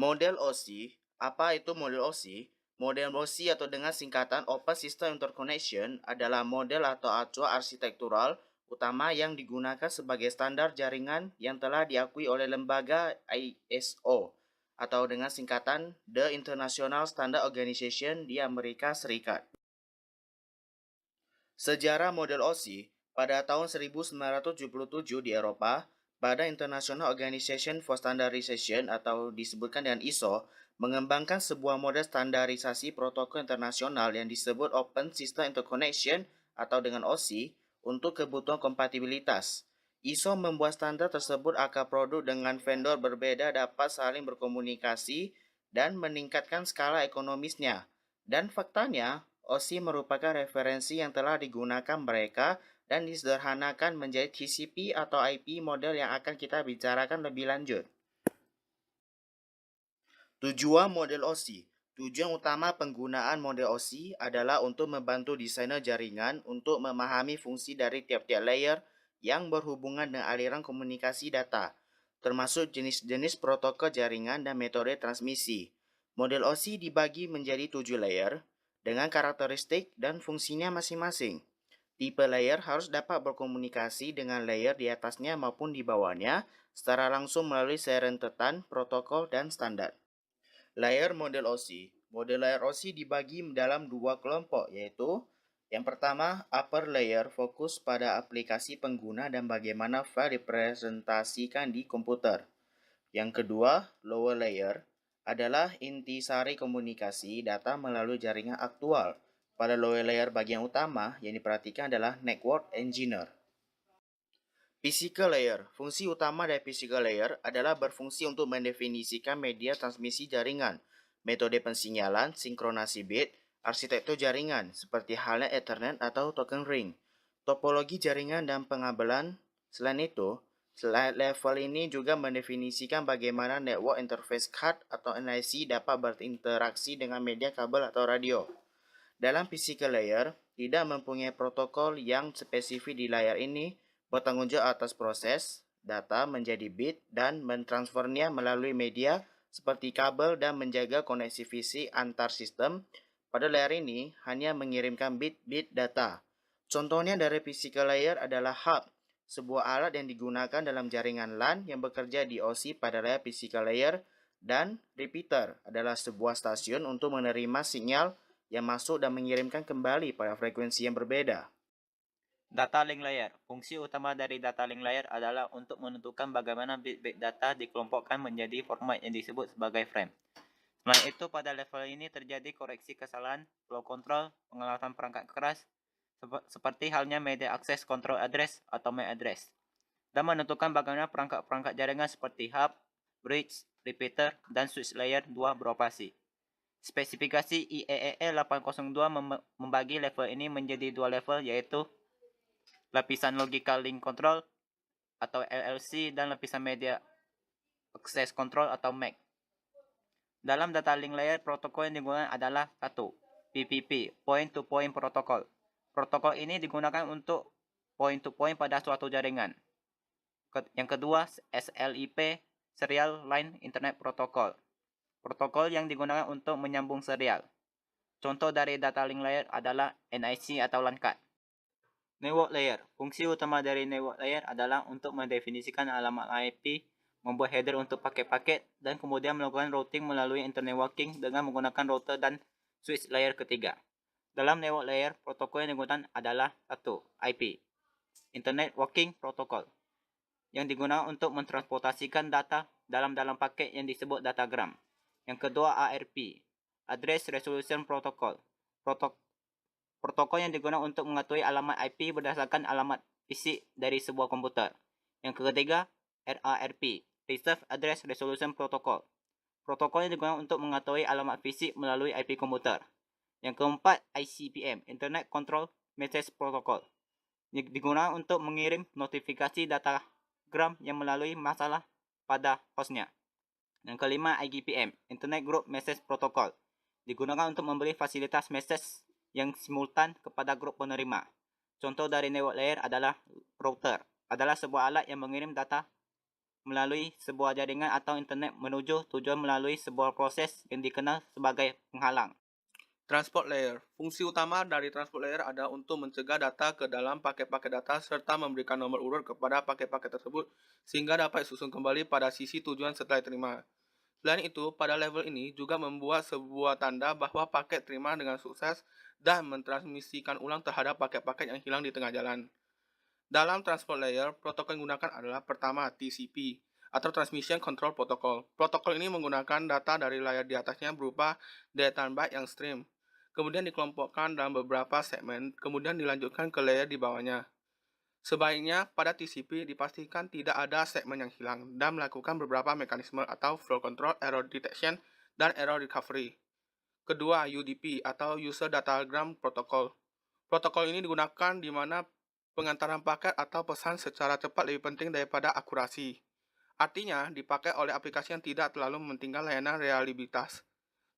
Model OSI, apa itu model OSI? Model OSI atau dengan singkatan Open System Interconnection adalah model atau acuan arsitektural utama yang digunakan sebagai standar jaringan yang telah diakui oleh lembaga ISO atau dengan singkatan The International Standard Organization di Amerika Serikat. Sejarah model OSI, pada tahun 1977 di Eropa, Badan International Organization for Standardization atau disebutkan dengan ISO, mengembangkan sebuah model standarisasi protokol internasional yang disebut Open System Interconnection atau dengan OSI untuk kebutuhan kompatibilitas. ISO membuat standar tersebut agar produk dengan vendor berbeda dapat saling berkomunikasi dan meningkatkan skala ekonomisnya. Dan faktanya, OSI merupakan referensi yang telah digunakan mereka dan disederhanakan menjadi TCP atau IP model yang akan kita bicarakan lebih lanjut. Tujuan model OSI. Tujuan utama penggunaan model OSI adalah untuk membantu desainer jaringan untuk memahami fungsi dari tiap-tiap layer yang berhubungan dengan aliran komunikasi data, termasuk jenis-jenis protokol jaringan dan metode transmisi. Model OSI dibagi menjadi 7 layer dengan karakteristik dan fungsinya masing-masing. Tipe layer harus dapat berkomunikasi dengan layer di atasnya maupun di bawahnya secara langsung melalui serentetan protokol dan standar. Layer model OSI. Model layer OSI dibagi dalam dua kelompok, yaitu yang pertama, upper layer fokus pada aplikasi pengguna dan bagaimana file dipresentasikan di komputer. Yang kedua, lower layer, adalah intisari komunikasi data melalui jaringan aktual. Pada lower layer bagian utama yang diperhatikan adalah network engineer. Physical layer. Fungsi utama dari physical layer adalah berfungsi untuk mendefinisikan media transmisi jaringan, metode pensinyalan, sinkronasi bit, arsitektur jaringan, seperti halnya Ethernet atau token ring, topologi jaringan dan pengabelan. Selain itu, level ini juga mendefinisikan bagaimana network interface card atau NIC dapat berinteraksi dengan media kabel atau radio. Dalam physical layer, tidak mempunyai protokol yang spesifik di layar ini bertanggung jawab atas proses data menjadi bit dan mentransfernya melalui media seperti kabel dan menjaga koneksi fisik antar sistem. Pada layar ini hanya mengirimkan bit-bit data. Contohnya dari physical layer adalah hub, sebuah alat yang digunakan dalam jaringan LAN yang bekerja di OSI pada layar physical layer, dan repeater adalah sebuah stasiun untuk menerima sinyal yang masuk dan mengirimkan kembali pada frekuensi yang berbeda. Data link layer. Fungsi utama dari data link layer adalah untuk menentukan bagaimana bit-bit data dikelompokkan menjadi format yang disebut sebagai frame. Selain itu, pada level ini terjadi koreksi kesalahan, flow control, pengawasan perangkat keras, seperti halnya media access control address atau MAC address, dan menentukan bagaimana perangkat-perangkat jaringan seperti hub, bridge, repeater, dan switch layer 2 beroperasi. Spesifikasi IEEE 802 membagi level ini menjadi dua level, yaitu lapisan logical link control atau LLC dan lapisan media access control atau MAC. Dalam data link layer, protokol yang digunakan adalah 1. PPP, Point to Point Protocol. Protokol ini digunakan untuk point to point pada suatu jaringan. Yang kedua, SLIP, Serial Line Internet Protocol. Protokol yang digunakan untuk menyambung serial. Contoh dari data link layer adalah NIC atau LAN card. Network layer. Fungsi utama dari network layer adalah untuk mendefinisikan alamat IP, membuat header untuk paket-paket, dan kemudian melakukan routing melalui internet networking dengan menggunakan router dan switch layer ketiga. Dalam network layer, protokol yang digunakan adalah 1. IP, Internet Working Protocol, yang digunakan untuk mentransportasikan data dalam paket yang disebut datagram. Yang kedua, ARP, Address Resolution Protocol, protokol yang digunakan untuk mengetahui alamat IP berdasarkan alamat fisik dari sebuah komputer. Yang ketiga, RARP, Reserve Address Resolution Protocol, protokol yang digunakan untuk mengetahui alamat fisik melalui IP komputer. Yang keempat, ICPM, Internet Control Message Protocol, yang digunakan untuk mengirim notifikasi datagram yang melalui masalah pada hostnya. Yang kelima, IGPM, Internet Group Message Protocol, digunakan untuk memberi fasilitas message yang simultan kepada grup penerima. Contoh dari network layer adalah router, adalah sebuah alat yang mengirim data melalui sebuah jaringan atau internet menuju tujuan melalui sebuah proses yang dikenal sebagai penghalang. Transport layer. Fungsi utama dari transport layer adalah untuk mencegah data ke dalam paket-paket data serta memberikan nomor urut kepada paket-paket tersebut sehingga dapat disusun kembali pada sisi tujuan setelah diterima. Selain itu, pada level ini juga membuat sebuah tanda bahwa paket terima dengan sukses dan mentransmisikan ulang terhadap paket-paket yang hilang di tengah jalan. Dalam transport layer, protokol yang digunakan adalah pertama TCP atau Transmission Control Protocol. Protokol ini menggunakan data dari layar di atasnya berupa data byte yang stream, kemudian dikelompokkan dalam beberapa segmen, kemudian dilanjutkan ke layer di bawahnya. Sebaiknya pada TCP dipastikan tidak ada segmen yang hilang dan melakukan beberapa mekanisme atau flow control, error detection, dan error recovery. Kedua, UDP atau User Datagram Protocol. Protokol ini digunakan di mana pengantaran paket atau pesan secara cepat lebih penting daripada akurasi. Artinya, dipakai oleh aplikasi yang tidak terlalu mementingkan layanan reliabilitas.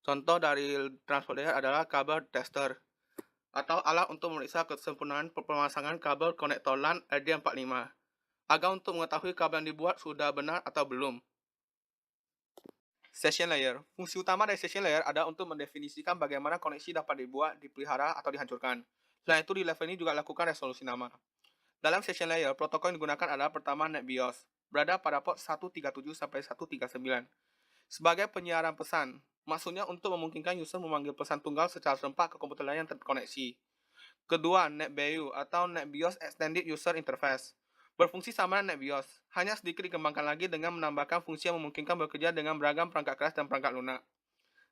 Contoh dari transport layer adalah kabel tester atau alat untuk memeriksa kesempurnaan pemasangan kabel konektor LAN RJ45 agar untuk mengetahui kabel yang dibuat sudah benar atau belum. Session layer. Fungsi utama dari session layer adalah untuk mendefinisikan bagaimana koneksi dapat dibuat, dipelihara, atau dihancurkan. Selain itu, di level ini juga lakukan resolusi nama. Dalam session layer, protokol yang digunakan adalah pertama NetBIOS, berada pada port 137 sampai 139. Sebagai penyiaran pesan, maksudnya untuk memungkinkan user memanggil pesan tunggal secara serempak ke komputer lain yang terkoneksi. Kedua, NetBIOS atau NetBIOS Extended User Interface. Berfungsi sama dengan NetBIOS, hanya sedikit dikembangkan lagi dengan menambahkan fungsi yang memungkinkan bekerja dengan beragam perangkat keras dan perangkat lunak.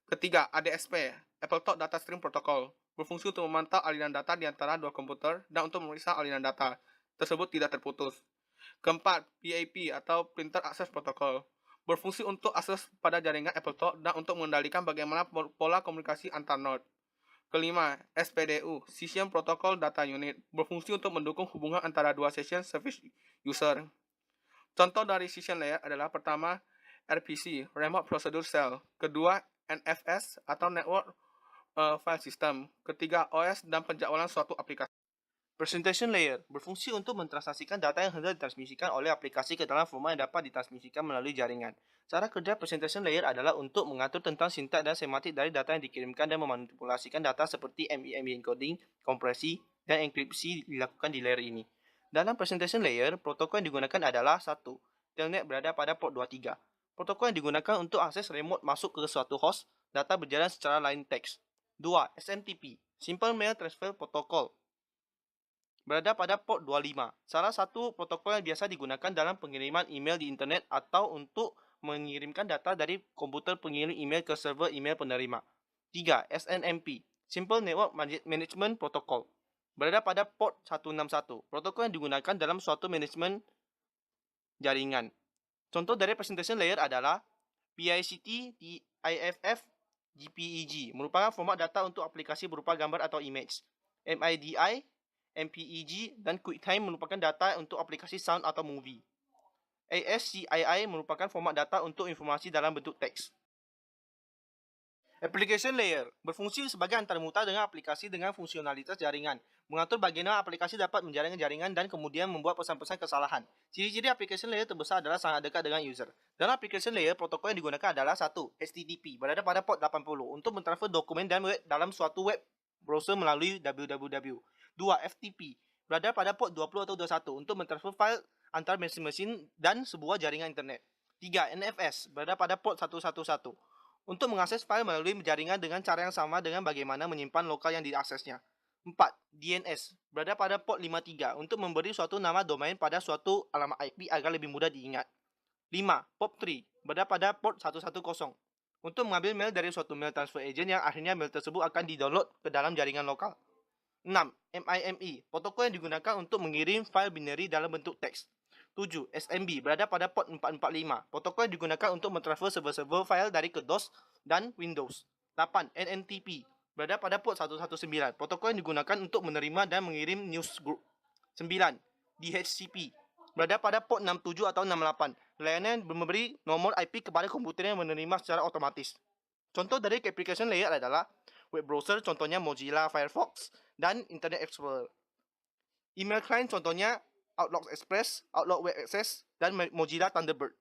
Ketiga, ADSP, AppleTalk Data Stream Protocol, berfungsi untuk memantau aliran data di antara dua komputer dan untuk memeriksa aliran data tersebut tidak terputus. Keempat, PAP atau Printer Access Protocol, berfungsi untuk akses pada jaringan AppleTalk dan untuk mengendalikan bagaimana pola komunikasi antar node. Kelima, SPDU, Session Protocol Data Unit, berfungsi untuk mendukung hubungan antara dua session service user. Contoh dari session layer adalah pertama, RPC, Remote Procedure Cell, kedua, NFS atau Network File System, ketiga, OS dan penjadwalan suatu aplikasi. Presentation layer berfungsi untuk mentransaksikan data yang hendak ditransmisikan oleh aplikasi ke dalam format yang dapat ditransmisikan melalui jaringan. Cara kerja presentation layer adalah untuk mengatur tentang sintaks dan semantik dari data yang dikirimkan dan memanipulasikan data seperti MIME encoding, kompresi, dan enkripsi dilakukan di layer ini. Dalam presentation layer, protokol yang digunakan adalah 1. Telnet berada pada port 23. Protokol yang digunakan untuk akses remote masuk ke suatu host, data berjalan secara line text. 2. SMTP, Simple Mail Transfer Protocol, berada pada port 25. Salah satu protokol yang biasa digunakan dalam pengiriman email di internet atau untuk mengirimkan data dari komputer pengirim email ke server email penerima. 3. SNMP, Simple Network Management Protocol, berada pada port 161. Protokol yang digunakan dalam suatu manajemen jaringan. Contoh dari presentation layer adalah PICT, TIFF, GPEG, merupakan format data untuk aplikasi berupa gambar atau image. MIDI, MPEG, dan QuickTime merupakan data untuk aplikasi sound atau movie. ASCII merupakan format data untuk informasi dalam bentuk teks. Application layer berfungsi sebagai antarmuta dengan aplikasi dengan fungsionalitas jaringan, mengatur bagaimana aplikasi dapat menjalankan jaringan dan kemudian membuat pesan-pesan kesalahan. Ciri-ciri application layer terbesar adalah sangat dekat dengan user. Dalam application layer, protokol yang digunakan adalah 1. HTTP, berada pada port 80 untuk mentransfer dokumen dan web dalam suatu web browser melalui www. 2. FTP, berada pada port 20 atau 21 untuk mentransfer file antar mesin-mesin dan sebuah jaringan internet. 3. NFS, berada pada port 111 untuk mengakses file melalui jaringan dengan cara yang sama dengan bagaimana menyimpan lokal yang diaksesnya. 4. DNS, berada pada port 53 untuk memberi suatu nama domain pada suatu alamat IP agar lebih mudah diingat. 5. POP3, berada pada port 110 untuk mengambil mail dari suatu mail transfer agent yang akhirnya mail tersebut akan di-download ke dalam jaringan lokal. 6. MIME, protokol yang digunakan untuk mengirim file binary dalam bentuk teks. 7. SMB, berada pada port 445. Protokol yang digunakan untuk mentransfer server-server file dari ke DOS dan Windows. 8. NNTP, berada pada port 119. Protokol yang digunakan untuk menerima dan mengirim news group. 9. DHCP, berada pada port 67 atau 68. Layanan memberi nomor IP kepada komputer yang menerima secara otomatis. Contoh dari application layer adalah web browser, contohnya Mozilla Firefox dan Internet Explorer. Email client, contohnya Outlook Express, Outlook Web Access, dan Mozilla Thunderbird.